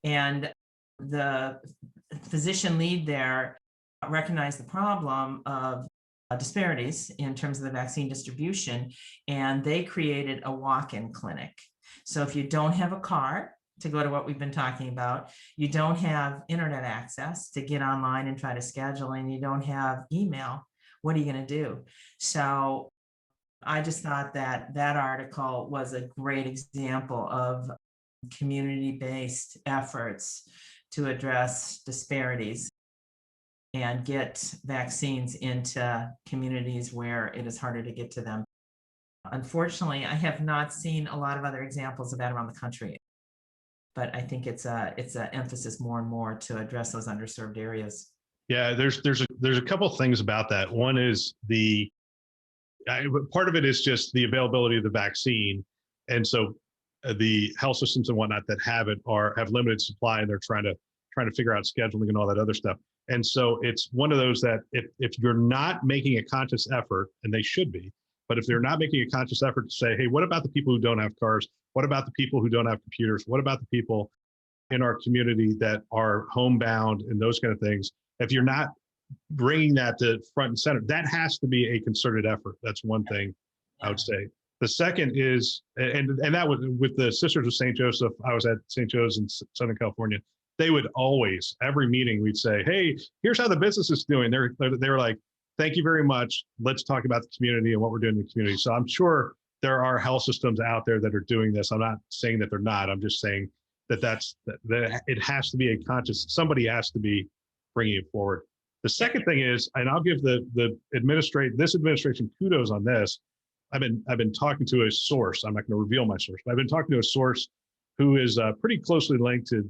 And the physician lead there recognized the problem of disparities in terms of the vaccine distribution, and they created a walk-in clinic. So if you don't have a car to go to what we've been talking about, you don't have internet access to get online and try to schedule, and you don't have email, what are you going to do? So I just thought that that article was a great example of community-based efforts to address disparities and get vaccines into communities where it is harder to get to them. Unfortunately, I have not seen a lot of other examples of that around the country, but I think it's a emphasis more and more to address those underserved areas. Yeah, there's a couple of things about that. One is part of it is just the availability of the vaccine, and so the health systems and whatnot that have it have limited supply, and they're trying to figure out scheduling and all that other stuff. And so it's one of those that if you're not making a conscious effort, and they should be, but if they're not making a conscious effort to say, hey, what about the people who don't have cars? What about the people who don't have computers? What about the people in our community that are homebound and those kind of things? If you're not bringing that to front and center, that has to be a concerted effort. That's one thing I would say. The second is, and that was with the Sisters of St. Joseph. I was at St. Joe's in Southern California. They would always, every meeting, we'd say, hey, here's how the business is doing. They were like, thank you very much. Let's talk about the community and what we're doing in the community. So I'm sure there are health systems out there that are doing this. I'm not saying that they're not. I'm just saying that it has to be a conscious, somebody has to be bringing it forward. The second thing is, and I'll give this administration kudos on this. I've been talking to a source. I'm not going to reveal my source, but I've been talking to a source who is pretty closely linked to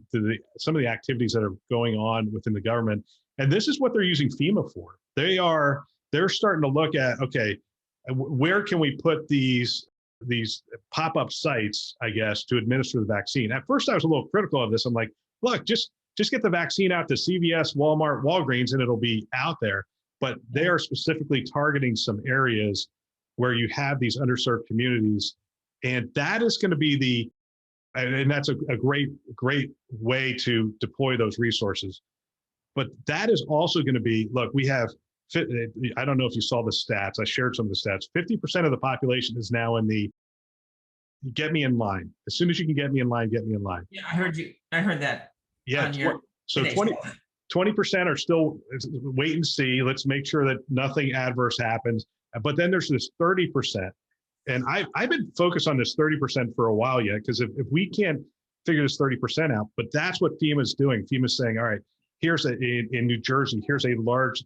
some of the activities that are going on within the government. And this is what they're using FEMA for. They're starting to look at, okay, where can we put these pop-up sites, I guess, to administer the vaccine? At first, I was a little critical of this. I'm like, look, just get the vaccine out to CVS, Walmart, Walgreens, and it'll be out there. But they are specifically targeting some areas where you have these underserved communities. And that is going to be and that's a great way to deploy those resources. But that is also going to be, look, we have, I don't know if you saw the stats. I shared some of the stats. 50% of the population is now in the get me in line. As soon as you can get me in line, get me in line. Yeah, I heard that. Yeah. So 20% are still wait and see. Let's make sure that nothing adverse happens. But then there's this 30%. And I've been focused on this 30% for a while yet, because if we can't figure this 30% out, but that's what FEMA is doing. FEMA is saying, all right, in New Jersey, here's a large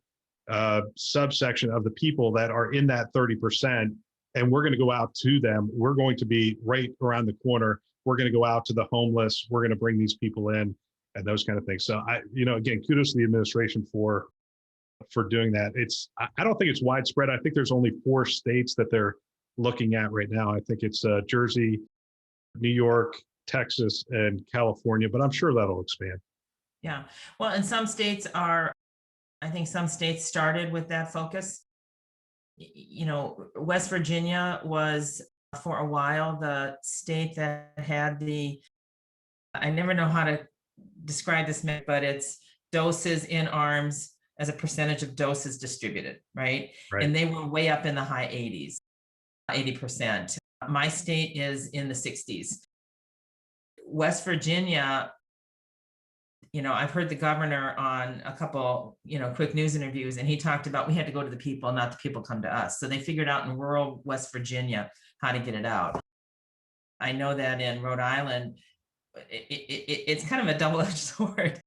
subsection of the people that are in that 30%, and we're going to go out to them. We're going to be right around the corner. We're going to go out to the homeless. We're going to bring these people in and those kind of things. So again, kudos to the administration for doing that. I don't think it's widespread. I think there's only 4 states that they're looking at right now. I think it's Jersey, New York, Texas, and California, but I'm sure that'll expand. Yeah. Well, and some states started with that focus. West Virginia was for a while the state that had I never know how to describe this, but it's doses in arms as a percentage of doses distributed, right? And they were way up in the high 80s. 80%. My state is in the 60s. West Virginia, I've heard the governor on a couple, quick news interviews, and he talked about we had to go to the people, not the people come to us. So they figured out in rural West Virginia how to get it out. I know that in Rhode Island, it's kind of a double-edged sword.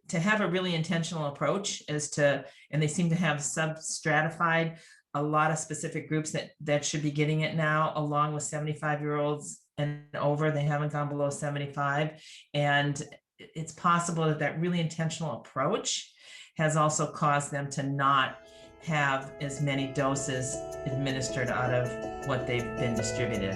To have a really intentional approach and they seem to have substratified a lot of specific groups that should be getting it now, along with 75-year-olds and over. They haven't gone below 75. And it's possible that really intentional approach has also caused them to not have as many doses administered out of what they've been distributed.